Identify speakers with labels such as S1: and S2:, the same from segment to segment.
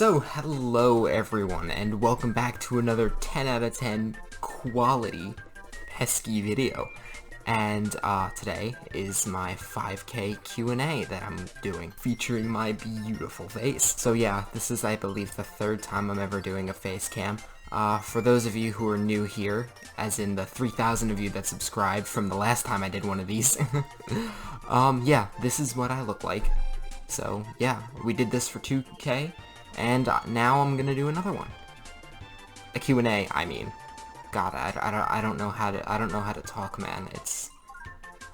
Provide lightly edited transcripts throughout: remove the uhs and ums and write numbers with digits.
S1: So, hello everyone, and welcome back to another 10 out of 10 quality Pesky video. And today is my 5K Q&A that I'm doing, featuring my beautiful face. So yeah, this is, I believe, the third time I'm ever doing a face cam. For those of you who are new here, as in the 3,000 of you that subscribed from the last time I did one of these, yeah, this is what I look like. So yeah, we did this for 2K. And now I'm gonna do another one. A Q&A, I mean. God, I don't know how to talk, man.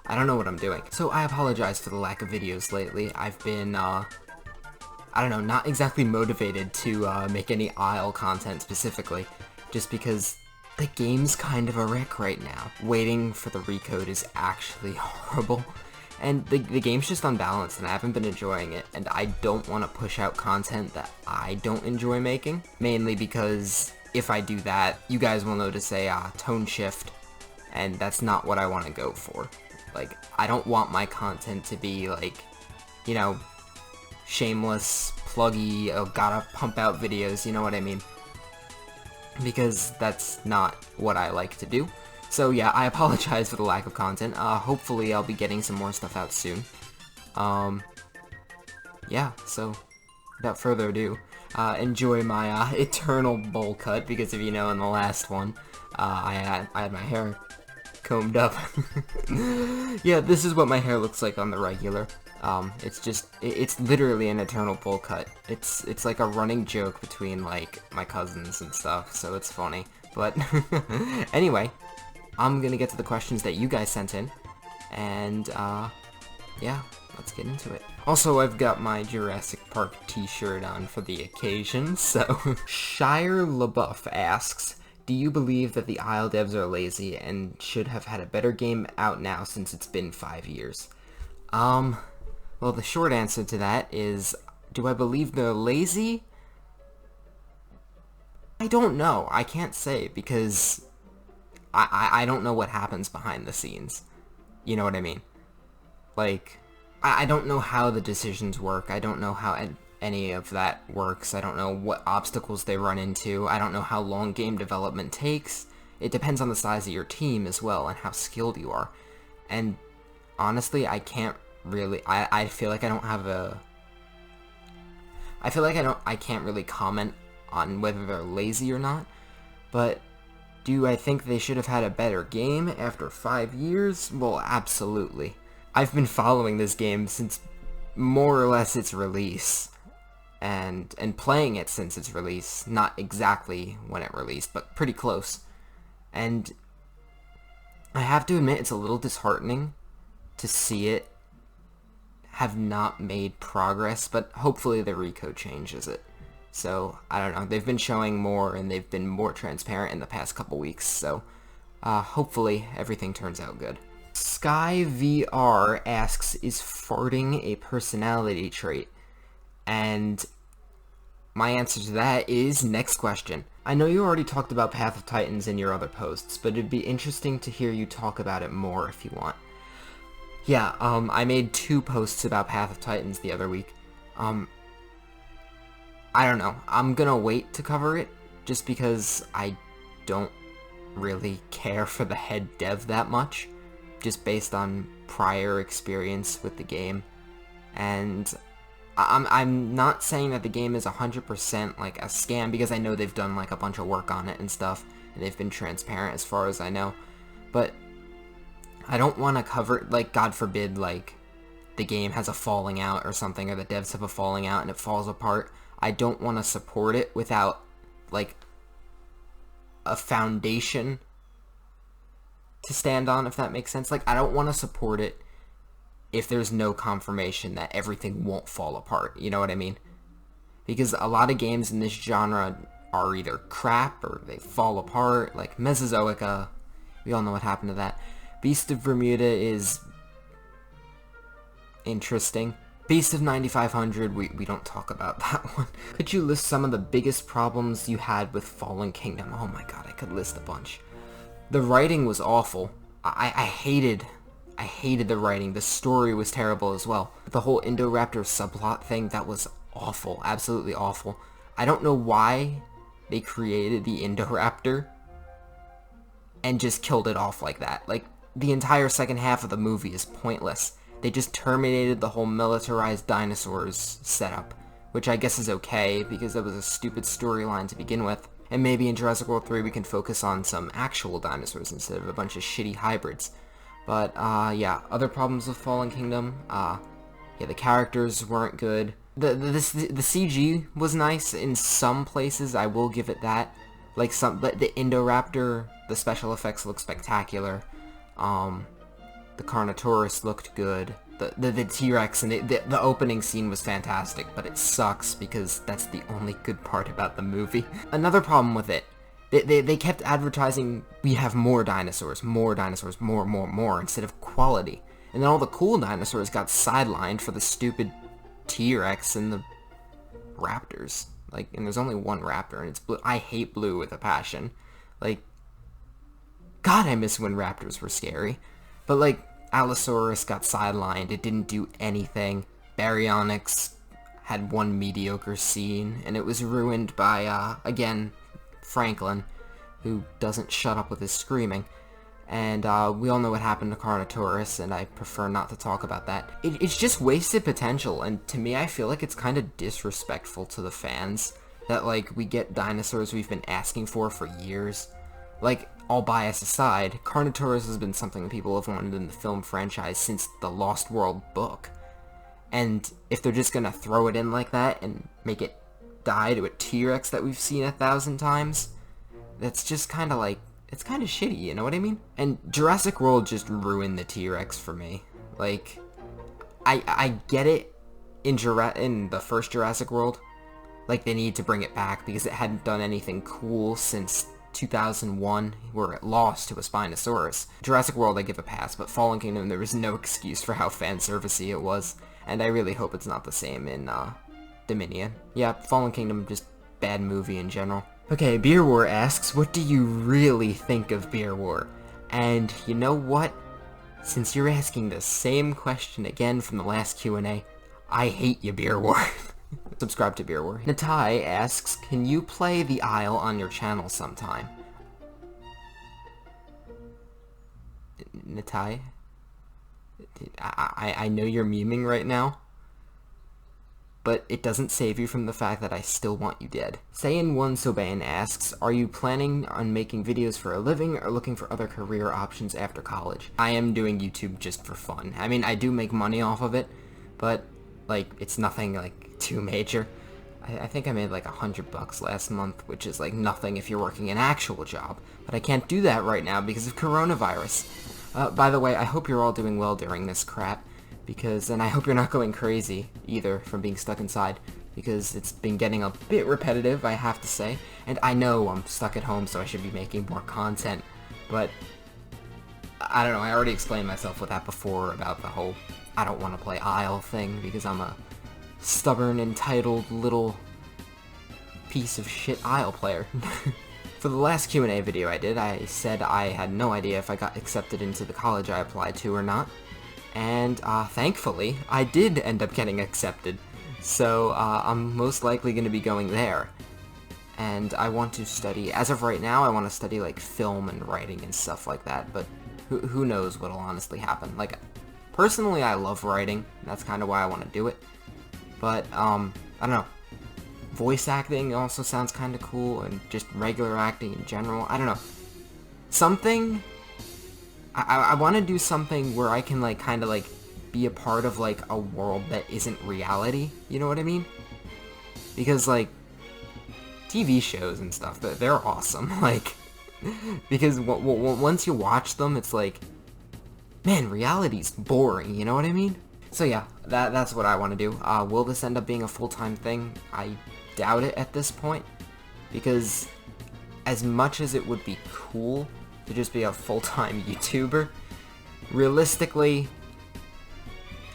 S1: I don't know what I'm doing. So I apologize for the lack of videos lately. I've been, I don't know, not exactly motivated to make any Isle content specifically, just because the game's kind of a wreck right now. Waiting for the recode is actually horrible. And the game's just unbalanced, and I haven't been enjoying it, and I don't want to push out content that I don't enjoy making, mainly because if I do that, you guys will notice a tone shift, and that's not what I want to go for. Like, I don't want my content to be, like, you know, shameless, pluggy, oh, gotta pump out videos, you know what I mean? Because that's not what I like to do. So yeah, I apologize for the lack of content. Hopefully I'll be getting some more stuff out soon. Yeah, so without further ado, enjoy my eternal bowl cut, because if you know, in the last one, I had my hair combed up. Yeah, this is what my hair looks like on the regular. It's literally an eternal bowl cut. It's like a running joke between, like, my cousins and stuff, so it's funny. But anyway, I'm gonna get to the questions that you guys sent in, and yeah, let's get into it. Also, I've got my Jurassic Park t-shirt on for the occasion, so. Shire LaBeouf asks, do you believe that the Isle devs are lazy and should have had a better game out now since it's been 5 years? Well, the short answer to that is, do I believe they're lazy? I don't know. I can't say, because I don't know what happens behind the scenes. You know what I mean? Like, I don't know how the decisions work. I don't know how any of that works. I don't know what obstacles they run into. I don't know how long game development takes. It depends on the size of your team as well and how skilled you are. And honestly, I can't really, I feel like I don't have a, I feel like I can't really comment on whether they're lazy or not, but do I think they should have had a better game after 5 years? Well, absolutely. I've been following this game since more or less its release, and playing it since its release. Not exactly when it released, but pretty close. And I have to admit, it's a little disheartening to see it have not made progress, but hopefully the recode changes it. So, I don't know, they've been showing more, and they've been more transparent in the past couple weeks, so hopefully everything turns out good. SkyVR asks, is farting a personality trait? And my answer to that is, next question. I know you already talked about Path of Titans in your other posts, but it'd be interesting to hear you talk about it more if you want. Yeah, I made 2 posts about Path of Titans the other week. I don't know. I'm gonna wait to cover it, just because I don't really care for the head dev that much, just based on prior experience with the game. And I'm not saying that the game is 100% like a scam, because I know they've done like a bunch of work on it and stuff, and they've been transparent as far as I know. But I don't want to cover, like, God forbid, like, the game has a falling out or something, or the devs have a falling out and it falls apart. I don't want to support it without, like, a foundation to stand on, if that makes sense. Like, I don't want to support it if there's no confirmation that everything won't fall apart, you know what I mean? Because a lot of games in this genre are either crap or they fall apart, like Mesozoica, we all know what happened to that. Beast of Bermuda is interesting. Beast of 9500, we don't talk about that one. Could you list some of the biggest problems you had with Fallen Kingdom? Oh my god, I could list a bunch. The writing was awful. I hated the writing. The story was terrible as well. The whole Indoraptor subplot thing, that was awful. Absolutely awful. I don't know why they created the Indoraptor and just killed it off like that. Like, the entire second half of the movie is pointless. They just terminated the whole militarized dinosaurs setup, which I guess is okay, because that was a stupid storyline to begin with. And maybe in Jurassic World 3 we can focus on some actual dinosaurs instead of a bunch of shitty hybrids. But, yeah, other problems with Fallen Kingdom, yeah, the characters weren't good. The CG was nice in some places, I will give it that. Like, the Indoraptor, the special effects look spectacular. The Carnotaurus looked good. The T-Rex and the opening scene was fantastic, but it sucks because that's the only good part about the movie. Another problem with it, they kept advertising, we have more dinosaurs, more, instead of quality. And then all the cool dinosaurs got sidelined for the stupid T-Rex and the raptors. Like, and there's only one raptor, and it's blue. I hate blue with a passion. Like, God, I miss when raptors were scary. But, like, Allosaurus got sidelined. It didn't do anything. Baryonyx had one mediocre scene, and it was ruined by, again, Franklin, who doesn't shut up with his screaming. And we all know what happened to Carnotaurus, and I prefer not to talk about that. It's just wasted potential, and to me I feel like it's kind of disrespectful to the fans that, like, we get dinosaurs we've been asking for years. Like, all bias aside, Carnotaurus has been something people have wanted in the film franchise since the Lost World book. And if they're just gonna throw it in like that and make it die to a T-Rex that we've seen 1,000 times, that's just kind of like, it's kind of shitty, you know what I mean? And Jurassic World just ruined the T-Rex for me. Like, I get it in the first Jurassic World. Like, they need to bring it back because it hadn't done anything cool since 2001, where it lost to a Spinosaurus. Jurassic World I give a pass, but Fallen Kingdom, there was no excuse for how fan-servicey it was. And I really hope it's not the same in Dominion. Yeah, Fallen Kingdom, just bad movie in general. Okay, BeerWar asks, what do you really think of BeerWar? And you know what? Since you're asking the same question again from the last Q&A, I hate you, BeerWar. Subscribe to BeerWar. Natai asks, can you play The Isle on your channel sometime? Natai? I know you're memeing right now, but it doesn't save you from the fact that I still want you dead. Saiyan1 Sobain asks, are you planning on making videos for a living or looking for other career options after college? I am doing YouTube just for fun. I mean, I do make money off of it, but, like, it's nothing, like, too major. I think I made, like, $100 last month, which is, like, nothing if you're working an actual job. But I can't do that right now because of coronavirus. By the way, I hope you're all doing well during this crap. And I hope you're not going crazy, either, from being stuck inside, because it's been getting a bit repetitive, I have to say, and I know I'm stuck at home, so I should be making more content, but, I don't know, I already explained myself with that before about the whole I don't want to play Isle thing, because I'm a stubborn, entitled, little piece of shit Isle player. For the last Q&A video I did, I said I had no idea if I got accepted into the college I applied to or not. And, thankfully, I did end up getting accepted. So, I'm most likely going to be going there. And I want to study, as of right now, I want to study, like, film and writing and stuff like that. But who knows what'll honestly happen. Like, personally, I love writing. That's kind of why I want to do it. But, I don't know. Voice acting also sounds kind of cool, and just regular acting in general. I don't know. Something... I want to do something where I can, like, kind of, like, be a part of, like, a world that isn't reality, you know what I mean? Because, like, TV shows and stuff, they're awesome, like, because once you watch them, it's like, man, reality's boring, you know what I mean? So yeah, that's what I want to do. Will this end up being a full-time thing? I doubt it at this point, because as much as it would be cool to just be a full-time YouTuber, realistically,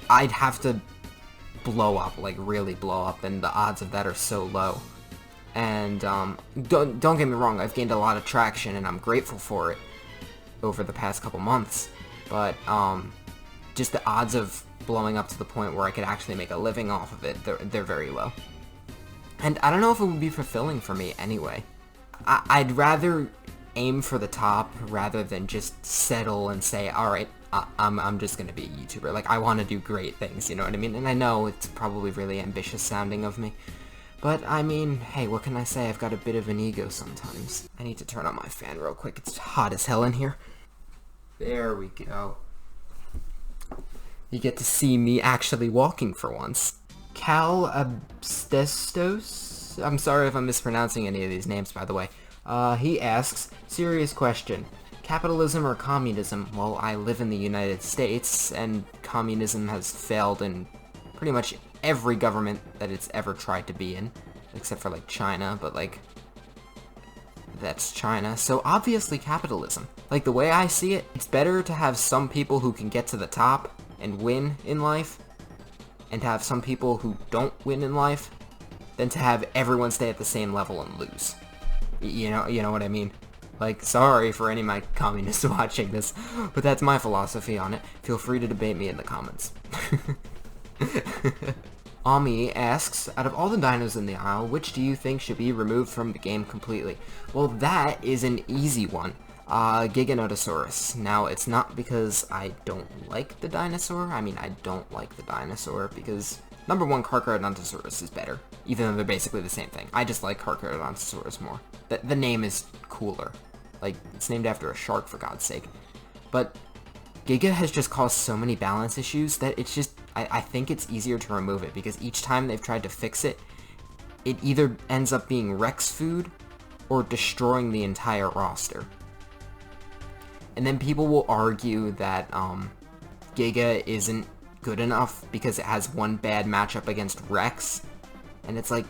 S1: I'd have to blow up, like really blow up, and the odds of that are so low. And don't get me wrong, I've gained a lot of traction and I'm grateful for it over the past couple months, but just the odds of blowing up to the point where I could actually make a living off of it, they're very low. And I don't know if it would be fulfilling for me anyway. I'd rather aim for the top rather than just settle and say, alright, I'm just gonna be a YouTuber. Like, I want to do great things, you know what I mean? And I know it's probably really ambitious sounding of me. But, I mean, hey, what can I say? I've got a bit of an ego sometimes. I need to turn on my fan real quick. It's hot as hell in here. There we go. You get to see me actually walking for once. Cal Abstestos? I'm sorry if I'm mispronouncing any of these names, by the way. He asks, serious question. Capitalism or communism? Well, I live in the United States, and communism has failed in pretty much every government that it's ever tried to be in. Except for, like, China, but, like, that's China. So, obviously capitalism. Like, the way I see it, it's better to have some people who can get to the top and win in life, and to have some people who don't win in life, than to have everyone stay at the same level and lose. You know what I mean? Like, sorry for any of my communists watching this, but that's my philosophy on it. Feel free to debate me in the comments. Ami asks, out of all the dinos in the aisle, which do you think should be removed from the game completely? Well, that is an easy one. Giganotosaurus. Now, it's not because I don't like the dinosaur. I mean, I don't like the dinosaur because, number one, Carcharodontosaurus is better, even though they're basically the same thing. I just like Carcharodontosaurus more. The name is cooler. Like, it's named after a shark, for God's sake. But Giga has just caused so many balance issues that it's just, I think it's easier to remove it, because each time they've tried to fix it, it either ends up being Rex food or destroying the entire roster. And then people will argue that Giga isn't good enough because it has one bad matchup against Rex, and it's like,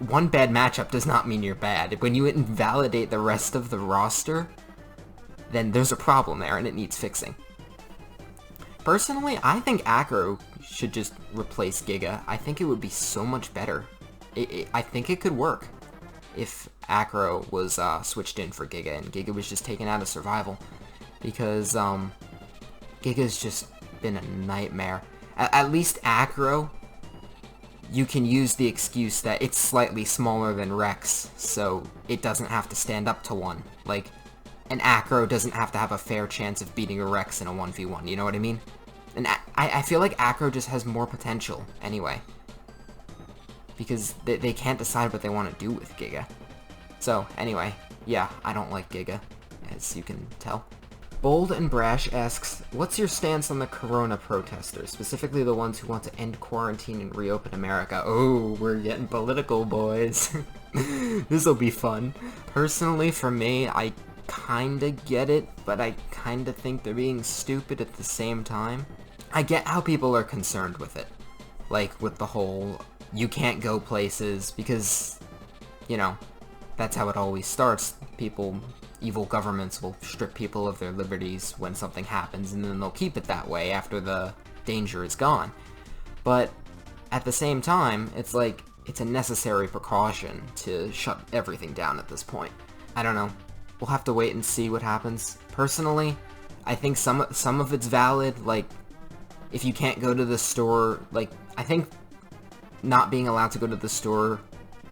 S1: one bad matchup does not mean you're bad. When you invalidate the rest of the roster, then there's a problem there and it needs fixing. Personally, I think Acro should just replace Giga. I think it would be so much better. I think it could work if Acro was switched in for Giga and Giga was just taken out of survival, because Giga's just been a nightmare. At least Acro, you can use the excuse that it's slightly smaller than Rex, so it doesn't have to stand up to one. Like, an Acro doesn't have to have a fair chance of beating a Rex in a 1v1, you know what I mean? And I feel like Acro just has more potential, anyway. Because they can't decide what they want to do with Giga. So, anyway, yeah, I don't like Giga, as you can tell. Bold and Brash asks, what's your stance on the Corona protesters, specifically the ones who want to end quarantine and reopen America? Oh, we're getting political, boys. This'll be fun. Personally, for me, I kinda get it, but I kinda think they're being stupid at the same time. I get how people are concerned with it. Like, with the whole, you can't go places, because, you know, that's how it always starts. Evil governments will strip people of their liberties when something happens, and then they'll keep it that way after the danger is gone. But at the same time, it's like, it's a necessary precaution to shut everything down at this point. I don't know. We'll have to wait and see what happens. Personally, I think some of it's valid. Like, if you can't go to the store, like, I think not being allowed to go to the store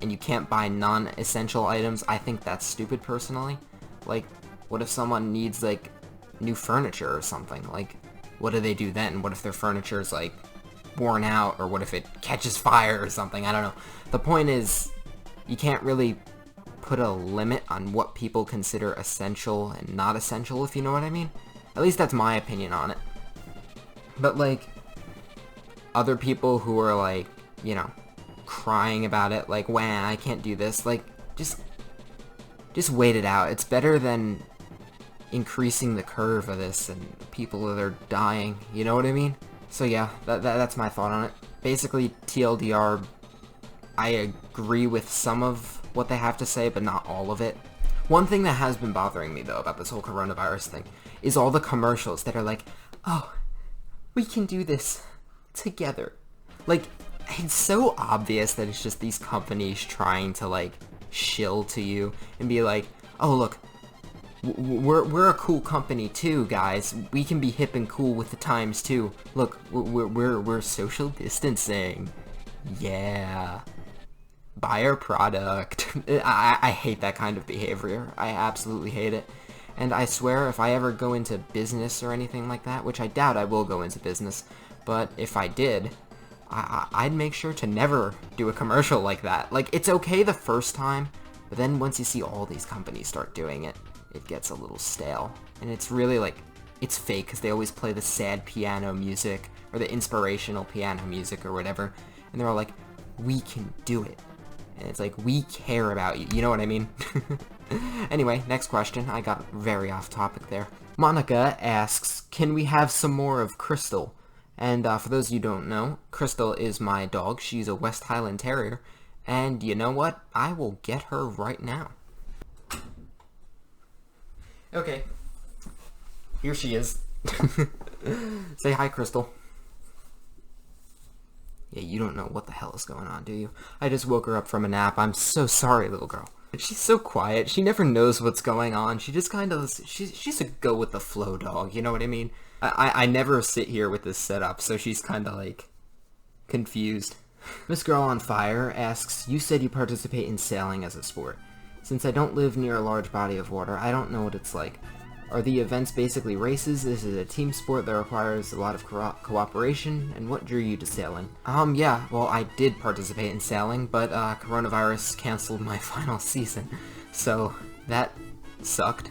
S1: and you can't buy non-essential items, I think that's stupid, personally. Like, what if someone needs, like, new furniture or something? Like, what do they do then? What if their furniture is, like, worn out, or what if it catches fire or something? I don't know. The point is, you can't really put a limit on what people consider essential and not essential, if you know what I mean. At least that's my opinion on it. But, like, other people who are, like, you know, crying about it, like, wah, I can't do this, like, just wait it out. It's better than increasing the curve of this and people that are dying, you know what I mean? So yeah, that's my thought on it. Basically, TLDR, I agree with some of what they have to say, but not all of it. One thing that has been bothering me, though, about this whole coronavirus thing, is all the commercials that are like, oh, we can do this together. Like, it's so obvious that it's just these companies trying to, like, shill to you and be like, oh, look, we're a cool company too, guys. We can be hip and cool with the times too. Look, we're social distancing. Yeah. buy our product. I hate that kind of behavior. I absolutely hate it. And I swear if I ever go into business or anything like that, which I doubt I will go into business, but if I did, I'd make sure to never do a commercial like that. Like, it's okay the first time, but then once you see all these companies start doing it, it gets a little stale. And it's really like, it's fake because they always play the sad piano music or the inspirational piano music or whatever. And they're all like, we can do it. And it's like, we care about you. You know what I mean? Anyway, next question. I got very off topic there. Monica asks, can we have some more of Cristal? And for those of you who don't know, Cristal is my dog. She's a West Highland Terrier. And you know what? I will get her right now. Okay. Here she is. Say hi, Cristal. Yeah, you don't know what the hell is going on, do you? I just woke her up from a nap. I'm so sorry, little girl. She's so quiet. She never knows what's going on. She just kind of... She's a go-with-the-flow dog, you know what I mean? I never sit here with this setup, so she's kind of, like, confused. Miss Girl on Fire asks, you said you participate in sailing as a sport. Since I don't live near a large body of water, I don't know what it's like. Are the events basically races? This is a team sport that requires a lot of cooperation, and what drew you to sailing? Yeah, well, I did participate in sailing, but coronavirus canceled my final season, so that sucked,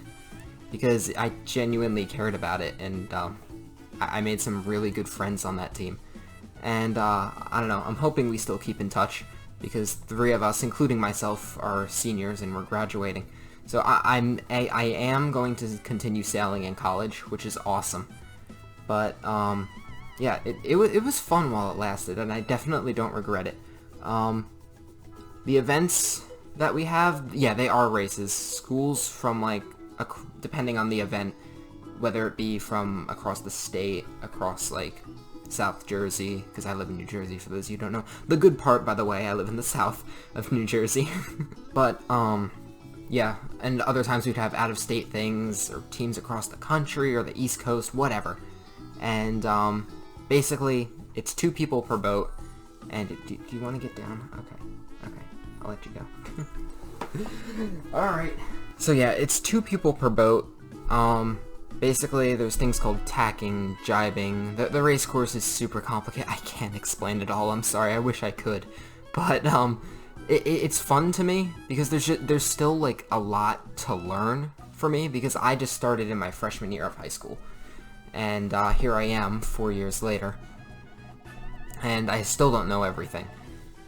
S1: because I genuinely cared about it, and I made some really good friends on that team, and I don't know, I'm hoping we still keep in touch, because 3 of us, including myself, are seniors and we're graduating. So I am going to continue sailing in college, which is awesome. But, yeah, it was fun while it lasted, and I definitely don't regret it. The events that we have, yeah, they are races. Schools from, like, depending on the event, whether it be from across the state, across, like, South Jersey, because I live in New Jersey, for those of you who don't know. The good part, by the way, I live in the south of New Jersey. But, yeah, and other times we'd have out-of-state things, or teams across the country, or the East Coast, whatever. And, basically, it's 2 people per boat, and do you want to get down? Okay, I'll let you go. Alright. So yeah, it's 2 people per boat. Basically, there's things called tacking, jibing. The race course is super complicated. I can't explain it all, I'm sorry, I wish I could. But, it's fun to me, because there's still, like, a lot to learn for me, because I just started in my freshman year of high school. And, here I am, 4 years later. And I still don't know everything.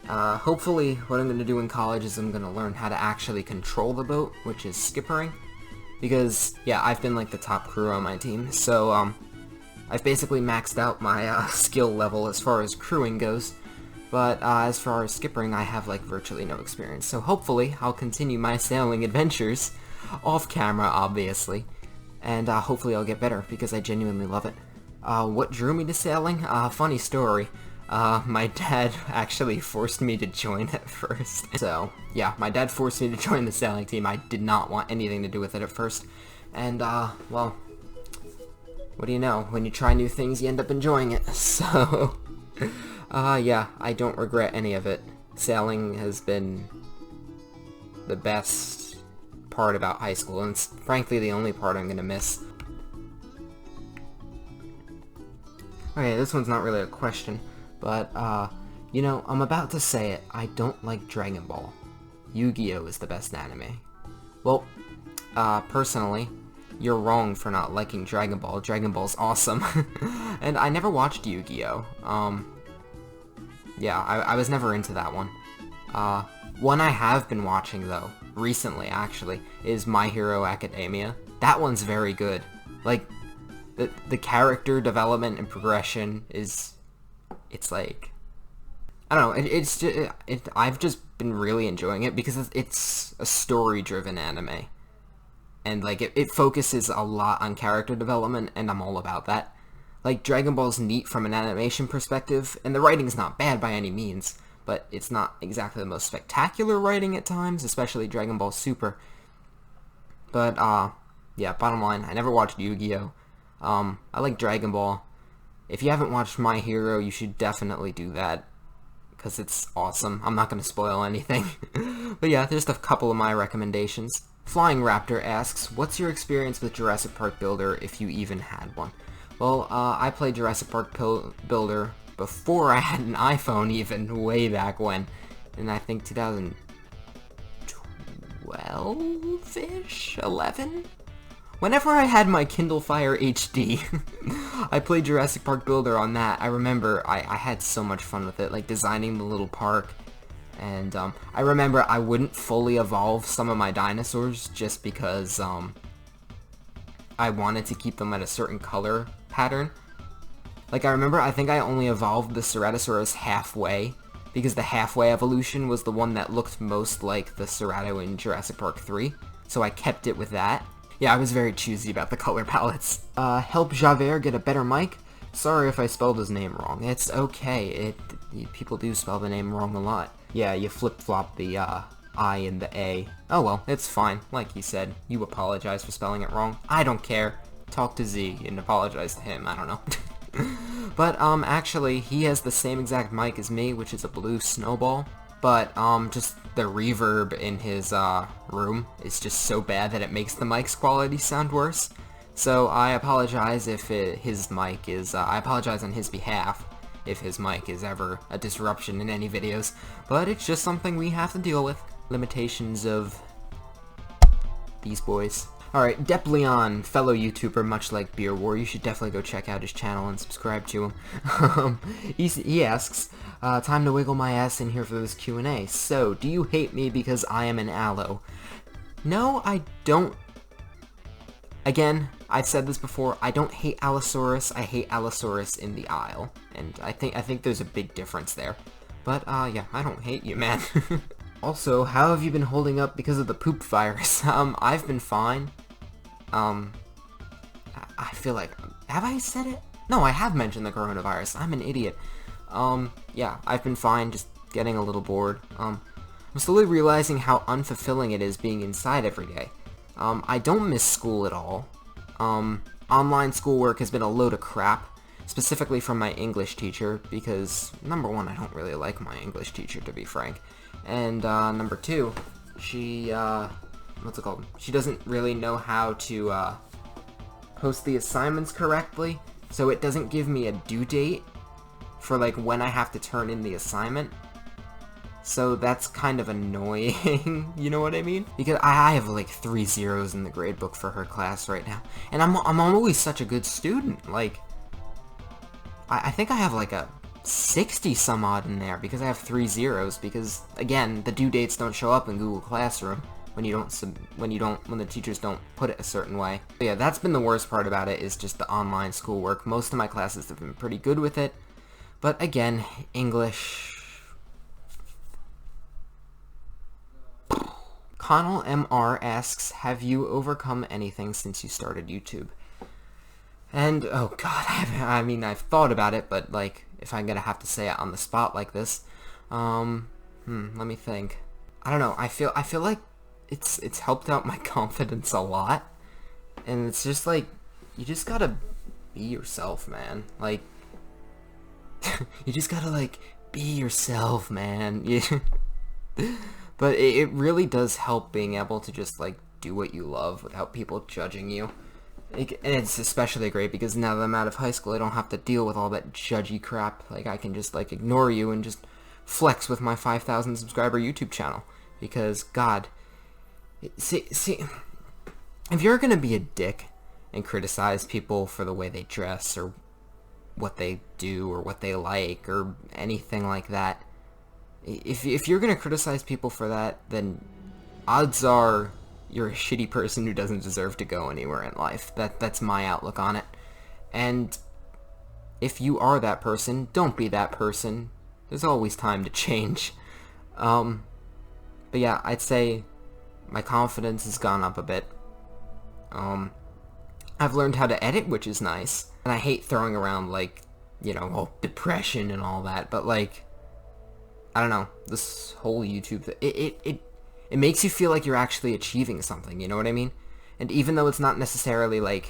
S1: Hopefully, what I'm going to do in college is I'm going to learn how to actually control the boat, which is skippering. Because, yeah, I've been, like, the top crew on my team, so, I've basically maxed out my, skill level as far as crewing goes. But as far as skippering, I have, like, virtually no experience. So hopefully, I'll continue my sailing adventures, off camera, obviously. And hopefully I'll get better, because I genuinely love it. What drew me to sailing? Funny story. My dad actually forced me to join at first. So, yeah, my dad forced me to join the sailing team. I did not want anything to do with it at first. And, well, what do you know? When you try new things, you end up enjoying it. So... yeah, I don't regret any of it. Sailing has been the best part about high school, and it's frankly the only part I'm gonna miss. Okay, this one's not really a question, but, you know, I'm about to say it, I don't like Dragon Ball. Yu-Gi-Oh! Is the best anime. Well, personally, you're wrong for not liking Dragon Ball. Dragon Ball's awesome. And I never watched Yu-Gi-Oh! Yeah, I was never into that one. One I have been watching, though, recently, actually, is My Hero Academia. That one's very good. Like, the character development and progression is... It's like... I don't know, I've just been really enjoying it because it's a story-driven anime. And, like, it focuses a lot on character development, and I'm all about that. Like, Dragon Ball's neat from an animation perspective, and the writing's not bad by any means, but it's not exactly the most spectacular writing at times, especially Dragon Ball Super. But, yeah, bottom line, I never watched Yu-Gi-Oh! I like Dragon Ball. If you haven't watched My Hero, you should definitely do that, because it's awesome. I'm not going to spoil anything. But yeah, just a couple of my recommendations. Flying Raptor asks, what's your experience with Jurassic Park Builder, if you even had one? Well, I played Jurassic Park Builder before I had an iPhone, even, way back when. In, I think, 2012-ish? 11? Whenever I had my Kindle Fire HD, I played Jurassic Park Builder on that. I remember I had so much fun with it, like designing the little park. And I remember I wouldn't fully evolve some of my dinosaurs just because I wanted to keep them at a certain color pattern. Like, I think I only evolved the Ceratosaurus halfway, because the halfway evolution was the one that looked most like the Cerato in Jurassic Park 3, so I kept it with that. Yeah, I was very choosy about the color palettes. Help Javert get a better mic? Sorry if I spelled his name wrong. It's okay. People do spell the name wrong a lot. Yeah, you flip-flop the I and the A. Oh well, it's fine. Like he said, you apologize for spelling it wrong. I don't care. Talk to Z and apologize to him. I don't know. But actually, he has the same exact mic as me, which is a blue Snowball. But just the reverb in his room is just so bad that it makes the mic's quality sound worse. So I apologize if his mic is, I apologize on his behalf if his mic is ever a disruption in any videos, but it's just something we have to deal with. Limitations of these boys. Alright, Depleon, fellow YouTuber much like BeerWar, you should definitely go check out his channel and subscribe to him. He asks, time to wiggle my ass in here for this Q&A. So, do you hate me because I am an allo? No, I don't. Again, I've said this before, I don't hate Allosaurus, I hate Allosaurus in the aisle. And I think there's a big difference there. But, yeah, I don't hate you, man. Also, how have you been holding up because of the poop virus? I've been fine. I feel like, have I said it? No, I have mentioned the coronavirus. I'm an idiot. Yeah, I've been fine, just getting a little bored. I'm slowly realizing how unfulfilling it is being inside every day. I don't miss school at all. Online schoolwork has been a load of crap, specifically from my English teacher, because, number one, I don't really like my English teacher, to be frank. And, number two, she, what's it called? She doesn't really know how to, post the assignments correctly, so it doesn't give me a due date for, like, when I have to turn in the assignment. So that's kind of annoying, you know what I mean? Because I have like 3 zeros in the gradebook for her class right now. And I'm always such a good student. Like, I think I have like a 60 some odd in there because I have 3 zeros. Because again, the due dates don't show up in Google Classroom when the teachers don't put it a certain way. But yeah, that's been the worst part about it, is just the online schoolwork. Most of my classes have been pretty good with it. But again, English. Connell MR asks, have you overcome anything since you started YouTube? And, oh god, I mean, I've thought about it, but, like, if I'm gonna have to say it on the spot like this, let me think. I don't know, I feel like it's helped out my confidence a lot, and it's just, like, you just gotta be yourself, man. Like, you just gotta, like, be yourself, man. But it really does help being able to just, like, do what you love without people judging you. And it's especially great because now that I'm out of high school, I don't have to deal with all that judgy crap. Like, I can just, like, ignore you and just flex with my 5,000 subscriber YouTube channel. Because, God, see, if you're gonna be a dick and criticize people for the way they dress or what they do or what they like or anything like that, if you're gonna criticize people for that, then odds are you're a shitty person who doesn't deserve to go anywhere in life. That's my outlook on it. And if you are that person, don't be that person. There's always time to change. But yeah, I'd say my confidence has gone up a bit. I've learned how to edit, which is nice. And I hate throwing around, like, you know, depression and all that, but, like, I don't know, this whole YouTube, it makes you feel like you're actually achieving something, you know what I mean? And even though it's not necessarily, like,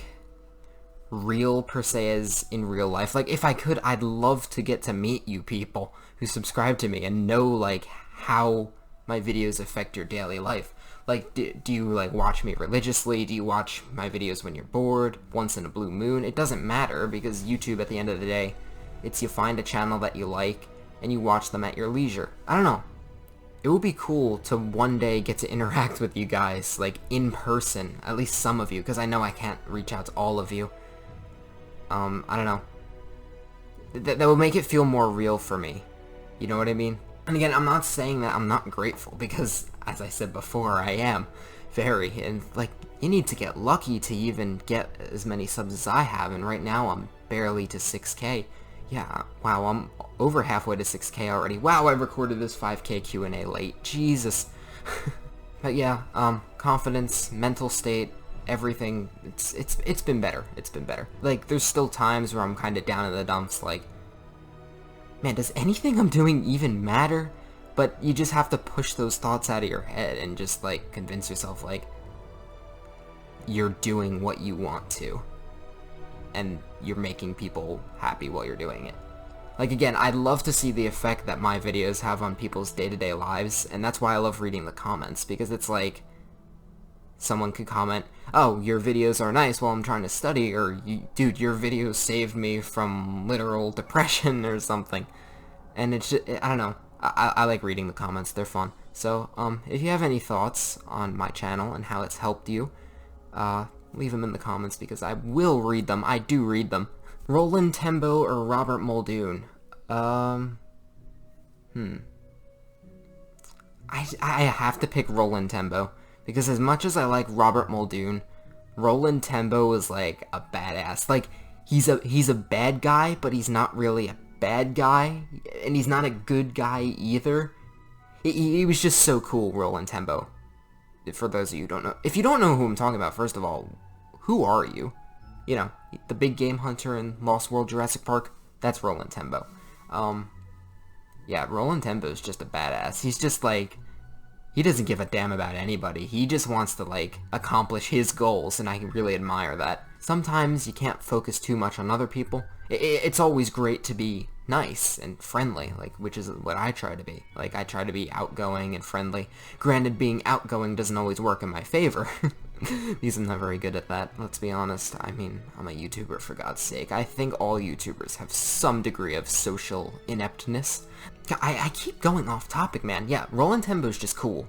S1: real per se as in real life. Like, if I could, I'd love to get to meet you people who subscribe to me and know, like, how my videos affect your daily life. Like, do you, like, watch me religiously? Do you watch my videos when you're bored? Once in a blue moon? It doesn't matter, because YouTube, at the end of the day, it's you find a channel that you like, and you watch them at your leisure. I don't know. It would be cool to one day get to interact with you guys, like, in person. At least some of you, because I know I can't reach out to all of you. I don't know. That would make it feel more real for me. You know what I mean? And again, I'm not saying that I'm not grateful, because, as I said before, I am very, and, like, you need to get lucky to even get as many subs as I have, and right now I'm barely to 6K. Yeah, wow, I'm over halfway to 6K already. Wow, I recorded this 5K Q&A late. Jesus. But yeah, confidence, mental state, everything, it's been better. It's been better. Like, there's still times where I'm kind of down in the dumps, like, man, does anything I'm doing even matter? But you just have to push those thoughts out of your head and just, like, convince yourself, like, you're doing what you want to. And you're making people happy while you're doing it. Like, again, I'd love to see the effect that my videos have on people's day-to-day lives, and that's why I love reading the comments, because it's like, someone could comment, oh, your videos are nice while I'm trying to study, or, dude, your videos saved me from literal depression or something. And it's just, I don't know, I like reading the comments, they're fun. So, if you have any thoughts on my channel and how it's helped you, leave them in the comments, because I will read them. I do read them. Roland, Tembo, or Robert Muldoon? I have to pick Roland Tembo, because as much as I like Robert Muldoon, Roland Tembo is like a badass. Like, he's a bad guy, but he's not really a bad guy, and he's not a good guy either. He was just so cool, Roland Tembo. For those of you who don't know, if you don't know who I'm talking about, first of all, who are you? You know, the big game hunter in Lost World Jurassic Park, that's Roland Tembo. Yeah, Roland Tembo is just a badass. He's just like, he doesn't give a damn about anybody. He just wants to, like, accomplish his goals, and I really admire that. Sometimes you can't focus too much on other people. It's always great to be nice and friendly, like, which is what I try to be. Like, I try to be outgoing and friendly. Granted, being outgoing doesn't always work in my favor. Because I'm not very good at that, let's be honest. I mean, I'm a YouTuber, for God's sake. I think all YouTubers have some degree of social ineptness. I keep going off topic, man. Yeah, Roland Tembo's just cool.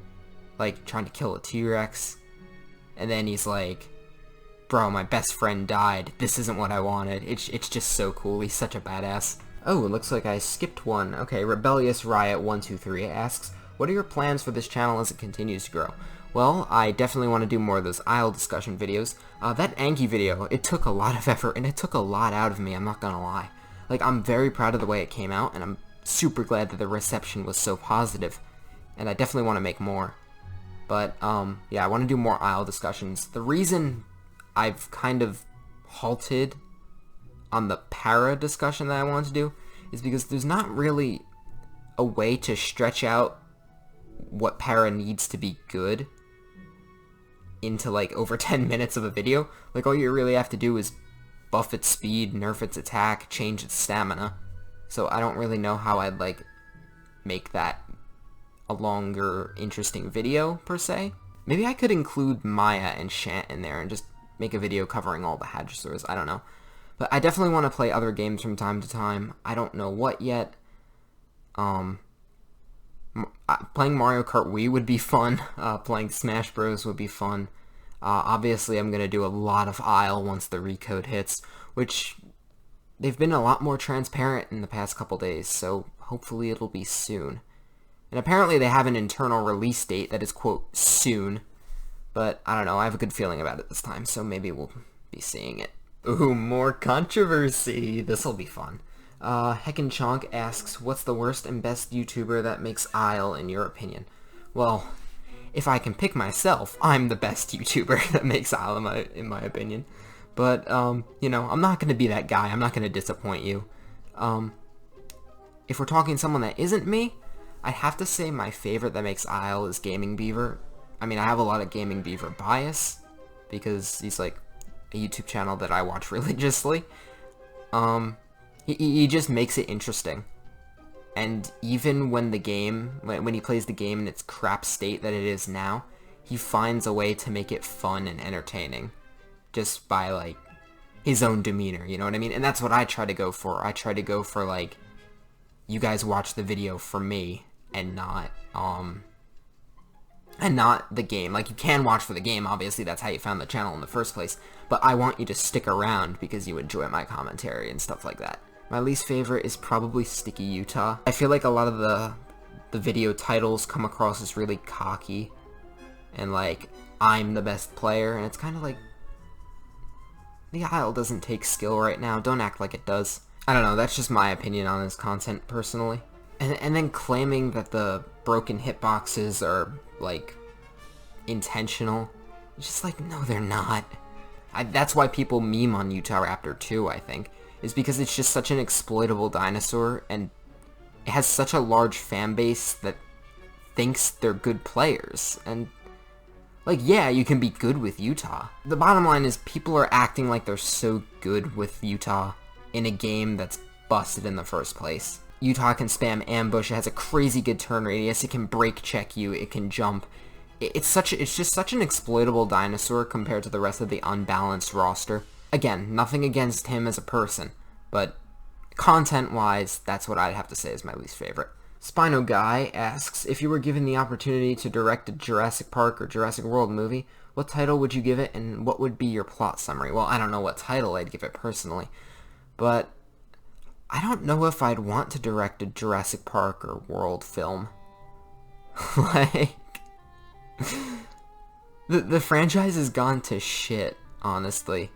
S1: Like, trying to kill a T-Rex. And then he's like, bro, my best friend died. This isn't what I wanted. It's just so cool. He's such a badass. Oh, it looks like I skipped one. Okay, Rebellious Riot 123 asks, what are your plans for this channel as it continues to grow? Well, I definitely want to do more of those aisle discussion videos. That Anki video, it took a lot of effort, and it took a lot out of me, I'm not gonna lie. Like, I'm very proud of the way it came out, and I'm super glad that the reception was so positive. And I definitely want to make more. But, yeah, I want to do more aisle discussions. The reason I've kind of halted on the para discussion that I want to do is because there's not really a way to stretch out what para needs to be good into, like, over 10 minutes of a video. Like, all you really have to do is buff its speed, nerf its attack, change its stamina. So I don't really know how I'd, like, make that a longer, interesting video, per se. Maybe I could include Maya and Shant in there and just make a video covering all the Hadrosaurs, I don't know. But I definitely want to play other games from time to time. I don't know what yet. Playing Mario Kart Wii would be fun. Playing Smash Bros would be fun. Obviously, I'm going to do a lot of Isle once the recode hits, which they've been a lot more transparent in the past couple days, so hopefully it'll be soon. And apparently they have an internal release date that is, quote, soon. But, I don't know, I have a good feeling about it this time, so maybe we'll be seeing it. Ooh, more controversy! This'll be fun. Heckin' Chonk asks, what's the worst and best YouTuber that makes Isle, in your opinion? Well, if I can pick myself, I'm the best YouTuber that makes Isle, in my opinion. But, you know, I'm not gonna be that guy. I'm not gonna disappoint you. If we're talking someone that isn't me, I have to say my favorite that makes Isle is Gaming Beaver. I mean, I have a lot of Gaming Beaver bias, because he's, like, a YouTube channel that I watch religiously. He just makes it interesting. And even when the game, when he plays the game in its crap state that it is now, he finds a way to make it fun and entertaining. Just by, like, his own demeanor, you know what I mean? And that's what I try to go for. I try to go for, like, you guys watch the video for me, and not the game. Like, you can watch for the game, obviously, that's how you found the channel in the first place, but I want you to stick around because you enjoy my commentary and stuff like that. My least favorite is probably Sticky Utah. I feel like a lot of the video titles come across as really cocky, and like, I'm the best player, and it's kind of like, the Isle doesn't take skill right now, don't act like it does. I don't know, that's just my opinion on his content, personally. And then claiming that the broken hitboxes are, like, intentional. It's just like, no, they're not. That's why people meme on Utah Raptor too, I think. Is because it's just such an exploitable dinosaur, and it has such a large fan base that thinks they're good players. And, like, yeah, you can be good with Utah. The bottom line is people are acting like they're so good with Utah in a game that's busted in the first place. Utah can spam ambush, it has a crazy good turn radius, it can break check you, it can jump. It's just such an exploitable dinosaur compared to the rest of the unbalanced roster. Again, nothing against him as a person, but content-wise, that's what I'd have to say is my least favorite. Spino Guy asks, if you were given the opportunity to direct a Jurassic Park or Jurassic World movie, what title would you give it, and what would be your plot summary? Well, I don't know what title I'd give it personally, but I don't know if I'd want to direct a Jurassic Park or World film. Like, the franchise has gone to shit, honestly.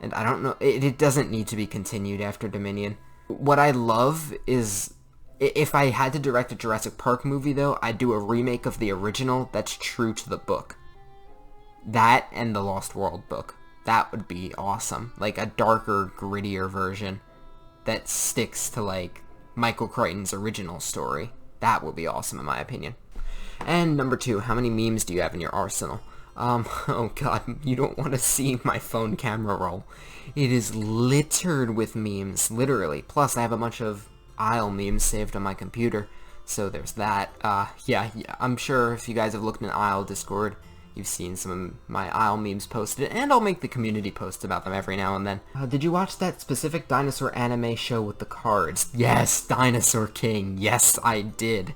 S1: And I don't know, it doesn't need to be continued after Dominion. What I love is, if I had to direct a Jurassic Park movie though, I'd do a remake of the original that's true to the book. That and the Lost World book. That would be awesome. Like a darker, grittier version that sticks to, like, Michael Crichton's original story. That would be awesome in my opinion. And number 2, how many memes do you have in your arsenal? Oh god, you don't want to see my phone camera roll. It is littered with memes, literally. Plus, I have a bunch of Isle memes saved on my computer, so there's that. Yeah, I'm sure if you guys have looked in Isle Discord, you've seen some of my Isle memes posted, and I'll make the community posts about them every now and then. Did you watch that specific dinosaur anime show with the cards? Yes, Dinosaur King. Yes, I did.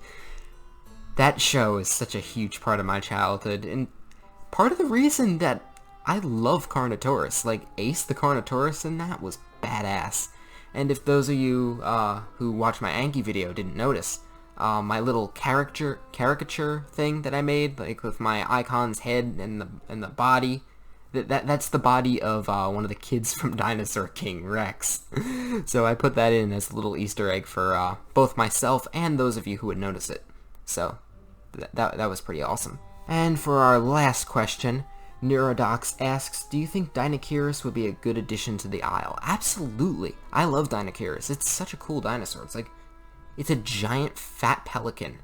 S1: That show is such a huge part of my childhood, and part of the reason that I love Carnotaurus, like Ace the Carnotaurus in that was badass. And if those of you who watched my Anki video didn't notice, my little caricature thing that I made, like with my icon's head and the body, that's the body of one of the kids from Dinosaur King, Rex. So I put that in as a little Easter egg for both myself and those of you who would notice it. So that was pretty awesome. And for our last question, Neurodox asks, do you think Dyna Kearse would be a good addition to the Isle? Absolutely. I love Dyna Kearse. It's such a cool dinosaur. It's a giant fat pelican.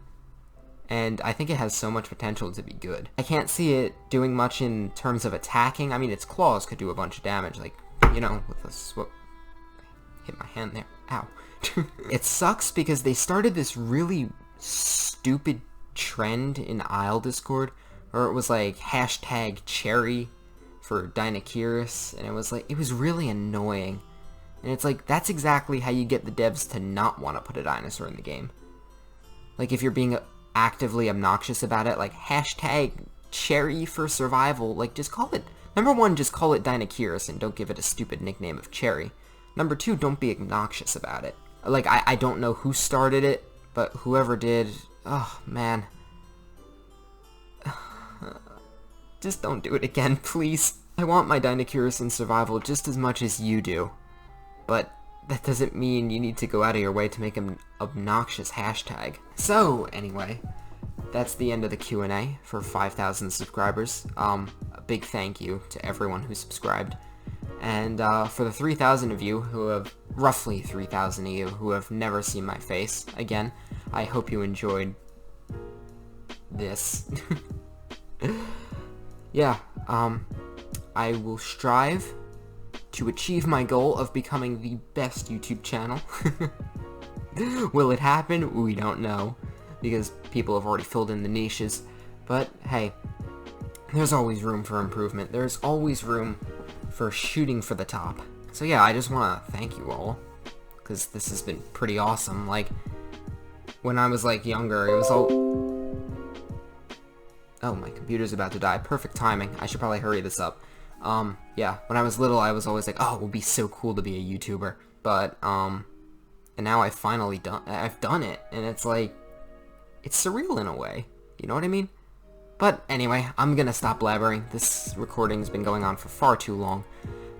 S1: And I think it has so much potential to be good. I can't see it doing much in terms of attacking. I mean, its claws could do a bunch of damage, like, you know, with a swoop. Hit my hand there. Ow. It sucks because they started this really stupid trend in Isle Discord where it was like hashtag cherry for Dyna Kearse, and it was really annoying. And it's like, that's exactly how you get the devs to not want to put a dinosaur in the game. Like, if you're being actively obnoxious about it, like hashtag cherry for survival, like, just call it, number 1, just call it Dyna Kearse and don't give it a stupid nickname of cherry. Number 2, don't be obnoxious about it. Like, I don't know who started it, but whoever did, oh, man. Just don't do it again, please. I want my Dyna Kearse in survival just as much as you do. But that doesn't mean you need to go out of your way to make an obnoxious hashtag. So, anyway, that's the end of the Q&A for 5,000 subscribers. A big thank you to everyone who subscribed. And for the 3,000 of you who have, roughly 3,000 of you who have never seen my face, again, I hope you enjoyed this. Yeah, I will strive to achieve my goal of becoming the best YouTube channel. Will it happen? We don't know, because people have already filled in the niches. But hey, there's always room for improvement. There's always room for shooting for the top. So yeah, I just want to thank you all, because this has been pretty awesome. Like, when I was like younger, it was all... Oh, my computer's about to die. Perfect timing. I should probably hurry this up. Yeah, when I was little, I was always like, oh, it would be so cool to be a YouTuber. But, and now I've finally done it, and it's like, it's surreal in a way. You know what I mean? But anyway, I'm gonna stop blabbering. This recording's been going on for far too long.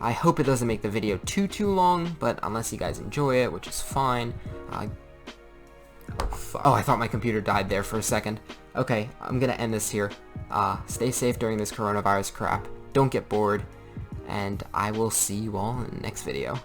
S1: I hope it doesn't make the video too long, but unless you guys enjoy it, which is fine. Oh, I thought my computer died there for a second. Okay, I'm gonna end this here. Stay safe during this coronavirus crap. Don't get bored, and I will see you all in the next video.